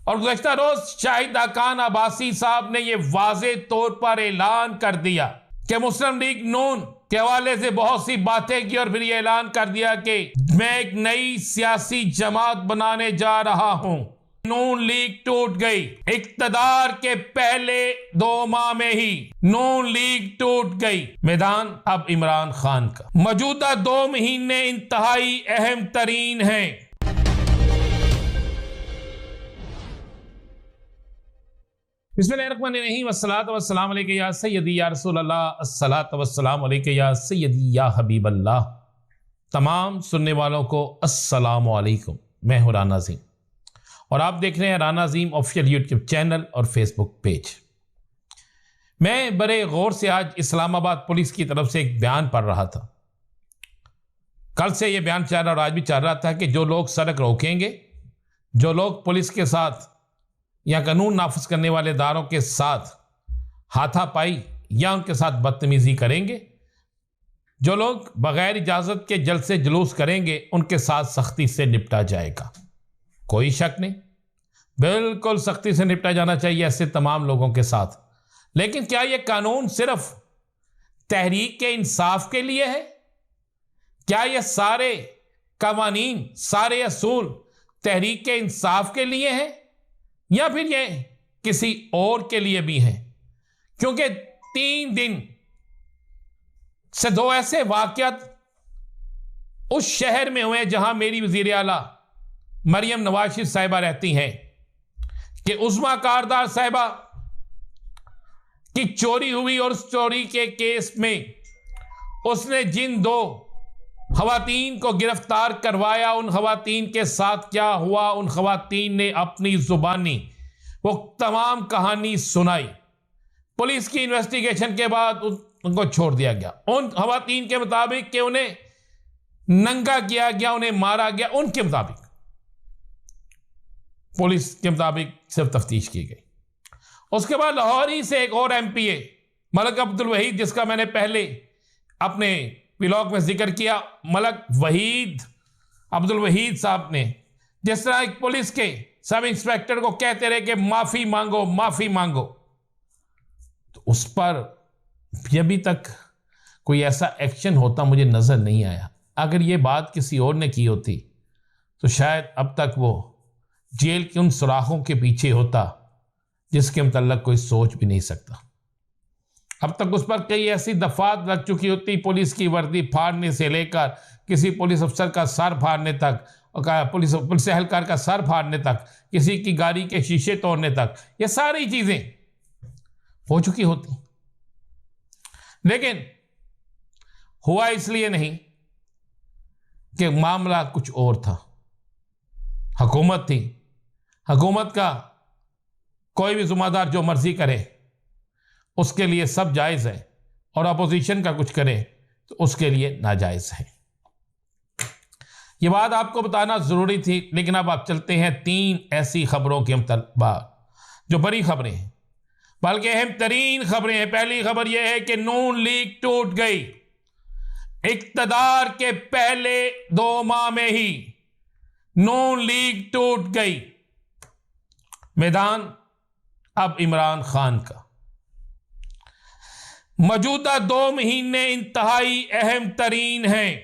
اور گزشتہ روز شاہد حقان عباسی صاحب نے یہ واضح طور پر اعلان کر دیا کہ مسلم لیگ نون کے حوالے سے بہت سی باتیں کی اور پھر یہ اعلان کر دیا کہ میں ایک نئی سیاسی جماعت بنانے جا رہا ہوں۔ نون لیگ ٹوٹ گئی، اقتدار کے پہلے 2 ماہ میں ہی نون لیگ ٹوٹ گئی۔ میدان اب عمران خان کا۔ موجودہ 2 مہینے انتہائی اہم ترین ہیں۔ بسم اللہ الرحمن الرحیم، والصلاۃ والسلام علیکہ یا سیدی یا رسول اللہ، الصلاۃ والسلام علیکہ یا سیدی یا حبیب اللہ۔ تمام سننے والوں کو السلام علیکم، میں ہوں رانا عظیم اور آپ دیکھ رہے ہیں رانا عظیم آفیشیل یوٹیوب چینل اور فیس بک پیج۔ میں بڑے غور سے آج اسلام آباد پولیس کی طرف سے ایک بیان پڑھ رہا تھا۔ کل سے یہ بیان چل رہا اور آج بھی چل رہا تھا کہ جو لوگ سڑک روکیں گے، جو لوگ پولیس کے ساتھ یا قانون نافذ کرنے والے اداروں کے ساتھ ہاتھا پائی یا ان کے ساتھ بدتمیزی کریں گے، جو لوگ بغیر اجازت کے جلسے جلوس کریں گے، ان کے ساتھ سختی سے نپٹا جائے گا۔ کوئی شک نہیں، بالکل سختی سے نپٹا جانا چاہیے ایسے تمام لوگوں کے ساتھ۔ لیکن کیا یہ قانون صرف تحریک انصاف کے لیے ہے؟ کیا یہ سارے قوانین، سارے اصول تحریک انصاف کے لیے ہیں یا پھر یہ کسی اور کے لیے بھی ہیں؟ کیونکہ 3 دن سے 2 ایسے واقعات اس شہر میں ہوئے جہاں میری وزیر اعلیٰ مریم نواز شریف صاحبہ رہتی ہیں کہ عظمیٰ کاردار صاحبہ کی چوری ہوئی اور اس چوری کے کیس میں اس نے جن 2 خواتین کو گرفتار کروایا، ان خواتین کے ساتھ کیا ہوا، ان خواتین نے اپنی زبانی وہ تمام کہانی سنائی۔ پولیس کی انویسٹیگیشن کے بعد ان کو چھوڑ دیا گیا۔ ان خواتین کے مطابق کہ انہیں ننگا کیا گیا، انہیں مارا گیا، ان کے مطابق، پولیس کے مطابق صرف تفتیش کی گئی۔ اس کے بعد لاہور ہی سے ایک اور ایم پی اے ملک عبدالوحید، جس کا میں نے پہلے اپنے ولاگ میں ذکر کیا، ملک وحید عبدالوحید صاحب نے جس طرح ایک پولیس کے سب انسپیکٹر کو کہتے رہے کہ معافی مانگو معافی مانگو، تو اس پر ابھی تک کوئی ایسا ایکشن ہوتا مجھے نظر نہیں آیا۔ اگر یہ بات کسی اور نے کی ہوتی تو شاید اب تک وہ جیل کے ان سوراخوں کے پیچھے ہوتا جس کے متعلق کوئی سوچ بھی نہیں سکتا۔ اب تک اس پر کئی ایسی دفعات لگ چکی ہوتی، پولیس کی وردی پھاڑنے سے لے کر کسی پولیس افسر کا سر پھاڑنے تک، پولیس اہلکار کا سر پھاڑنے تک، کسی کی گاڑی کے شیشے توڑنے تک، یہ ساری چیزیں ہو چکی ہوتی۔ لیکن ہوا اس لیے نہیں کہ معاملہ کچھ اور تھا۔ حکومت تھی، حکومت کا کوئی بھی ذمہ دار جو مرضی کرے اس کے لیے سب جائز ہے، اور اپوزیشن کا کچھ کرے تو اس کے لیے ناجائز ہے۔ یہ بات آپ کو بتانا ضروری تھی۔ لیکن اب آپ چلتے ہیں 3 ایسی خبروں کے متعلق جو بڑی خبریں ہیں، بلکہ اہم ترین خبریں ہیں۔ پہلی خبر یہ ہے کہ نون لیگ ٹوٹ گئی، اقتدار کے پہلے 2 ماہ میں ہی نون لیگ ٹوٹ گئی۔ میدان اب عمران خان کا۔ موجودہ 2 مہینے انتہائی اہم ترین ہیں۔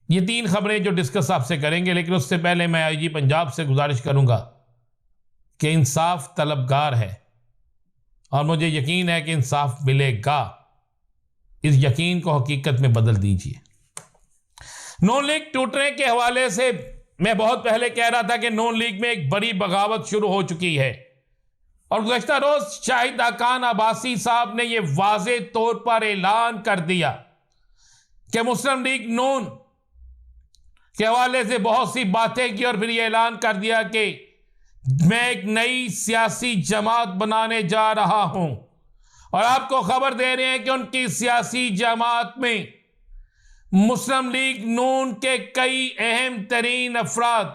یہ 3 خبریں جو ڈسکس آپ سے کریں گے، لیکن اس سے پہلے میں آئی جی پنجاب سے گزارش کروں گا کہ انصاف طلبگار ہے اور مجھے یقین ہے کہ انصاف ملے گا۔ اس یقین کو حقیقت میں بدل دیجئے۔ نون لیگ ٹوٹنے کے حوالے سے میں بہت پہلے کہہ رہا تھا کہ نون لیگ میں ایک بڑی بغاوت شروع ہو چکی ہے، اور گزشتہ روز شاہد حقان عباسی صاحب نے یہ واضح طور پر اعلان کر دیا کہ مسلم لیگ نون کے حوالے سے بہت سی باتیں کی اور پھر یہ اعلان کر دیا کہ میں ایک نئی سیاسی جماعت بنانے جا رہا ہوں، اور آپ کو خبر دے رہے ہیں کہ ان کی سیاسی جماعت میں مسلم لیگ نون کے کئی اہم ترین افراد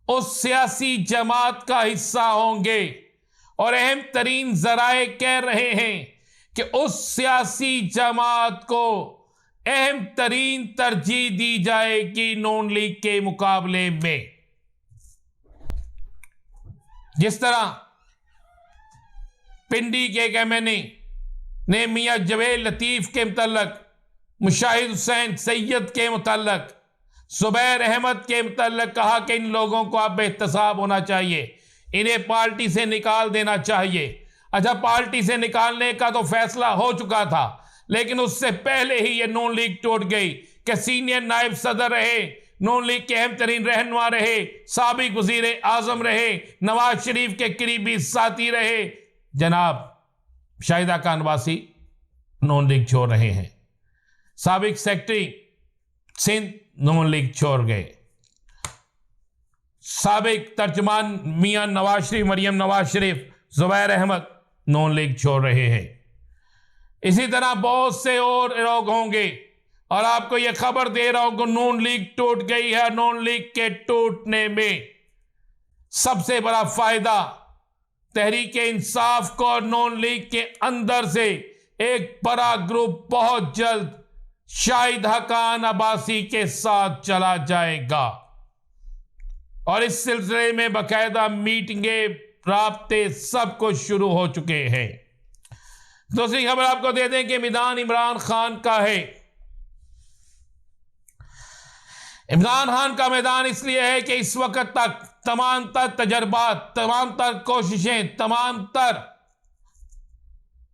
اس سیاسی جماعت کا حصہ ہوں گے، اور اہم ترین ذرائع کہہ رہے ہیں کہ اس سیاسی جماعت کو اہم ترین ترجیح دی جائے گی نون لیگ کے مقابلے میں۔ جس طرح پنڈی کے ایک ایم این اے نے میاں جویل لطیف کے متعلق، مشاہد حسین سید کے متعلق، زبیر احمد کے متعلق کہا کہ ان لوگوں کو اب احتساب ہونا چاہیے، انہیں پارٹی سے نکال دینا چاہیے۔ اچھا، پارٹی سے نکالنے کا تو فیصلہ ہو چکا تھا، لیکن اس سے پہلے ہی یہ نون لیگ ٹوٹ گئی کہ سینئر نائب صدر رہے، نون لیگ کے اہم ترین رہنما رہے، سابق وزیر اعظم رہے، نواز شریف کے قریبی ساتھی رہے، جناب شاہدہ خان واسی نون لیگ چھوڑ رہے ہیں، سابق سیکرٹری سندھ نون لیگ چھوڑ گئے، سابق ترجمان میاں نواز شریف، مریم نواز شریف، زبیر احمد نون لیگ چھوڑ رہے ہیں۔ اسی طرح بہت سے اور لوگ ہوں گے، اور آپ کو یہ خبر دے رہا ہوں کہ نون لیگ ٹوٹ گئی ہے۔ نون لیگ کے ٹوٹنے میں سب سے بڑا فائدہ تحریک انصاف کو، اور نون لیگ کے اندر سے ایک بڑا گروپ بہت جلد شاہدہ خان عباسی کے ساتھ چلا جائے گا، اور اس سلسلے میں باقاعدہ میٹنگیں، رابطے سب کچھ شروع ہو چکے ہیں۔ دوسری خبر آپ کو دے دیں کہ میدان عمران خان کا ہے۔ عمران خان کا میدان اس لیے ہے کہ اس وقت تک تمام تر تجربات، تمام تر کوششیں، تمام تر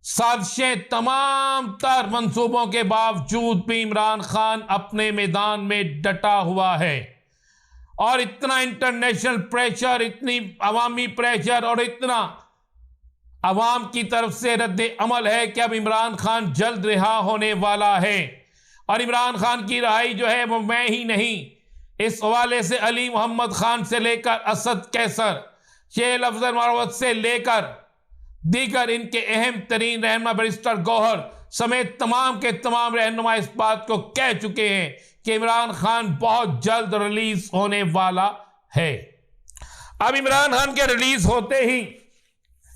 سازشیں، تمام تر منصوبوں کے باوجود بھی عمران خان اپنے میدان میں ڈٹا ہوا ہے، اور اتنا انٹرنیشنل پریشر، اتنی عوامی پریشر اور اتنا عوام کی طرف سے رد عمل ہے کہ اب عمران خان جلد رہا ہونے والا ہے۔ اور عمران خان کی رہائی جو ہے وہ میں ہی نہیں، اس حوالے سے علی محمد خان سے لے کر اسد قیصر، شیخ افضل مروت سے لے کر دیگر ان کے اہم ترین رہنما بیرسٹر گوہر سمیت تمام کے تمام رہنما اس بات کو کہہ چکے ہیں کہ عمران خان بہت جلد ریلیز ہونے والا ہے۔ اب عمران خان کے ریلیز ہوتے ہی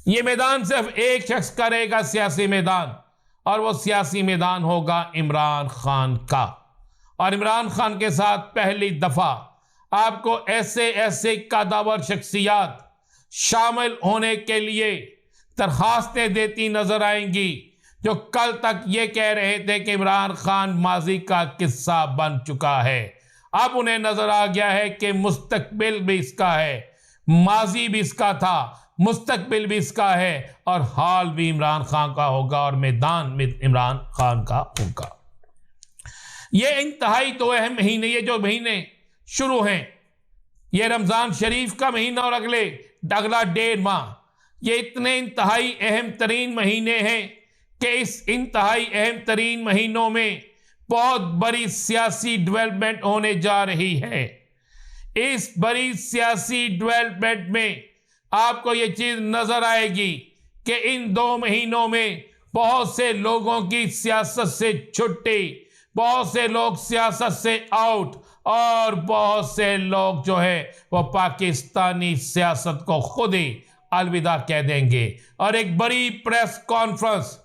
یہ میدان صرف ایک شخص کرے گا، سیاسی میدان، اور وہ سیاسی میدان ہوگا عمران خان کا۔ اور عمران خان کے ساتھ پہلی دفعہ آپ کو ایسے قدور شخصیات شامل ہونے کے لیے درخواستیں دیتی نظر آئیں گی جو کل تک یہ کہہ رہے تھے کہ عمران خان ماضی کا قصہ بن چکا ہے۔ اب انہیں نظر آ گیا ہے کہ مستقبل بھی اس کا ہے، ماضی بھی اس کا تھا، مستقبل بھی اس کا ہے، اور حال بھی عمران خان کا ہوگا، اور میدان میں عمران خان کا ہوگا۔ یہ انتہائی تو اہم مہینے، یہ جو مہینے شروع ہیں، یہ رمضان شریف کا مہینہ اور اگلا 1.5 ماہ، یہ اتنے انتہائی اہم ترین مہینے ہیں کہ اس انتہائی اہم ترین مہینوں میں بہت بڑی سیاسی ڈیولپمنٹ ہونے جا رہی ہے۔ اس بڑی سیاسی ڈیولپمنٹ میں آپ کو یہ چیز نظر آئے گی کہ ان 2 مہینوں میں بہت سے لوگوں کی سیاست سے چھٹی، بہت سے لوگ سیاست سے آؤٹ، اور بہت سے لوگ جو ہے وہ پاکستانی سیاست کو خود ہی الوداع کہہ دیں گے۔ اور ایک بڑی پریس کانفرنس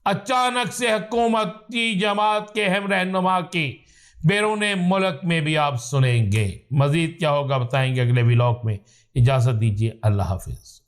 اچانک سے حکومتی جماعت کے اہم رہنما کی بیرون ملک میں بھی آپ سنیں گے۔ مزید کیا ہوگا بتائیں گے اگلے ولاگ میں۔ اجازت دیجیے، اللہ حافظ۔